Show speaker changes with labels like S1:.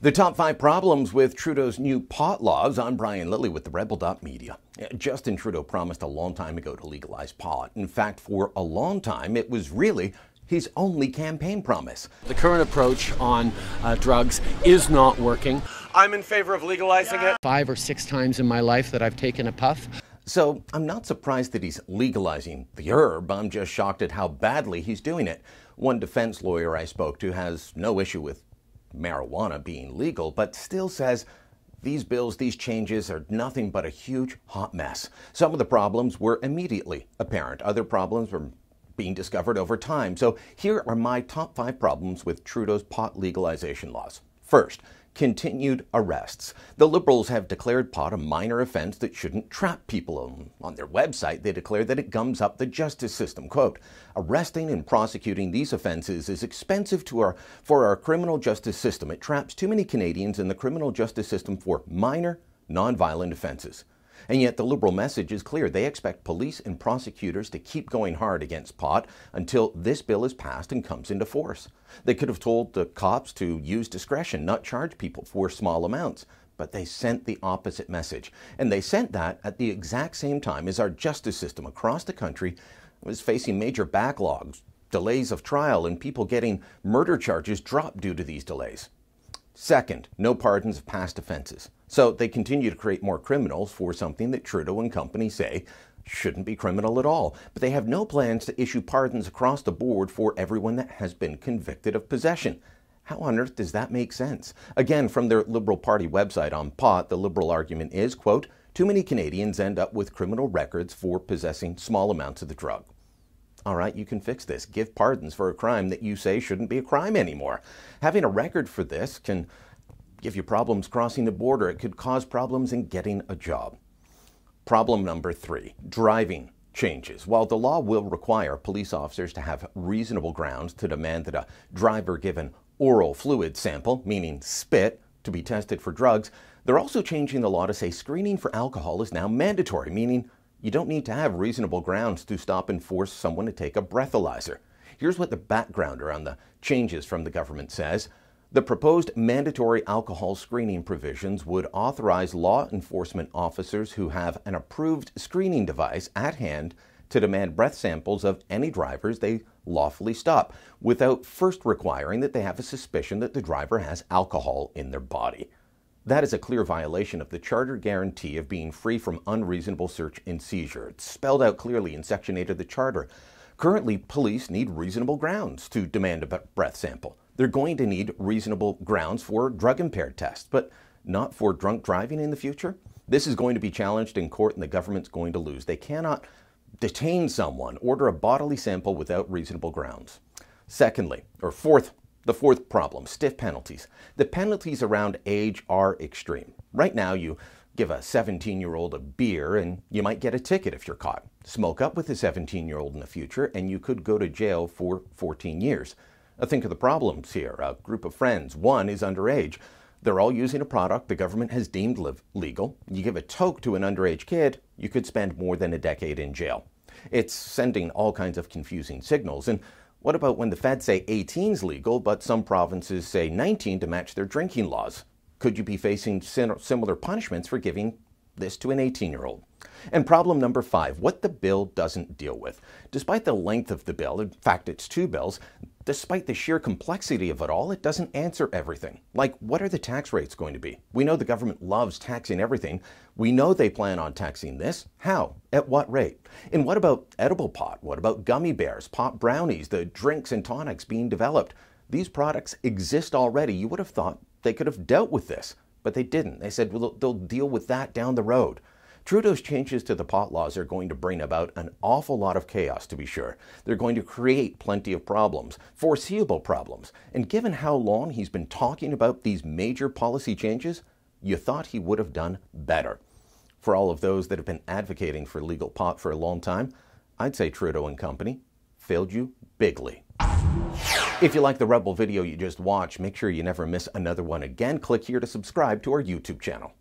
S1: The top 5 problems with Trudeau's new pot laws. I'm Brian Lilly with the Rebel.media. Justin Trudeau promised a long time ago to legalize pot. In fact, for a long time, it was really his only campaign promise.
S2: The current approach on drugs is not working.
S3: I'm in favor of legalizing it.
S2: 5 or 6 times in my life that I've taken a puff.
S1: So I'm not surprised that he's legalizing the herb. I'm just shocked at how badly he's doing it. One defense lawyer I spoke to has no issue with marijuana being legal, but still says these bills, these changes are nothing but a huge hot mess. Some of the problems were immediately apparent. Other problems were being discovered over time. So here are my top 5 problems with Trudeau's pot legalization laws. First, continued arrests. The Liberals have declared pot a minor offense that shouldn't trap people. On their website, they declare that it gums up the justice system. Quote, arresting and prosecuting these offenses is expensive for our criminal justice system. It traps too many Canadians in the criminal justice system for minor, non-violent offenses. And yet the Liberal message is clear. They expect police and prosecutors to keep going hard against pot until this bill is passed and comes into force. They could have told the cops to use discretion, not charge people for small amounts. But they sent the opposite message. And they sent that at the exact same time as our justice system across the country was facing major backlogs, delays of trial, and people getting murder charges dropped due to these delays. Second, no pardons of past offenses. So they continue to create more criminals for something that Trudeau and company say shouldn't be criminal at all. But they have no plans to issue pardons across the board for everyone that has been convicted of possession. How on earth does that make sense? Again, from their Liberal Party website on pot, the Liberal argument is, quote, too many Canadians end up with criminal records for possessing small amounts of the drug. All right, you can fix this. Give pardons for a crime that you say shouldn't be a crime anymore. Having a record for this can give you problems crossing the border. It could cause problems in getting a job. Problem number 3, driving changes. While the law will require police officers to have reasonable grounds to demand that a driver give an oral fluid sample, meaning spit, to be tested for drugs, they're also changing the law to say screening for alcohol is now mandatory, meaning you don't need to have reasonable grounds to stop and force someone to take a breathalyzer. Here's what the backgrounder on the changes from the government says. The proposed mandatory alcohol screening provisions would authorize law enforcement officers who have an approved screening device at hand to demand breath samples of any drivers they lawfully stop, without first requiring that they have a suspicion that the driver has alcohol in their body. That is a clear violation of the Charter guarantee of being free from unreasonable search and seizure. It's spelled out clearly in Section 8 of the Charter. Currently, police need reasonable grounds to demand a breath sample. They're going to need reasonable grounds for drug-impaired tests, but not for drunk driving in the future. This is going to be challenged in court, and the government's going to lose. They cannot detain someone, order a bodily sample without reasonable grounds. Secondly, the fourth problem, stiff penalties. The penalties around age are extreme. Right now, you give a 17-year-old a beer and you might get a ticket if you're caught. Smoke up with a 17-year-old in the future and you could go to jail for 14 years. Now think of the problems here. A group of friends, one is underage. They're all using a product the government has deemed legal. You give a toke to an underage kid, you could spend more than a decade in jail. It's sending all kinds of confusing signals. And what about when the feds say 18's legal, but some provinces say 19 to match their drinking laws? Could you be facing similar punishments for giving this to an 18-year-old? And problem number 5, what the bill doesn't deal with. Despite the length of the bill, in fact it's 2 bills, despite the sheer complexity of it all, it doesn't answer everything. Like, what are the tax rates going to be? We know the government loves taxing everything. We know they plan on taxing this. How? At what rate? And what about edible pot? What about gummy bears, pot brownies, the drinks and tonics being developed? These products exist already. You would have thought they could have dealt with this, but they didn't. They said, well, they'll deal with that down the road. Trudeau's changes to the pot laws are going to bring about an awful lot of chaos, to be sure. They're going to create plenty of problems, foreseeable problems. And given how long he's been talking about these major policy changes, you thought he would have done better. For all of those that have been advocating for legal pot for a long time, I'd say Trudeau and company failed you bigly. If you like the Rebel video you just watched, make sure you never miss another one again. Click here to subscribe to our YouTube channel.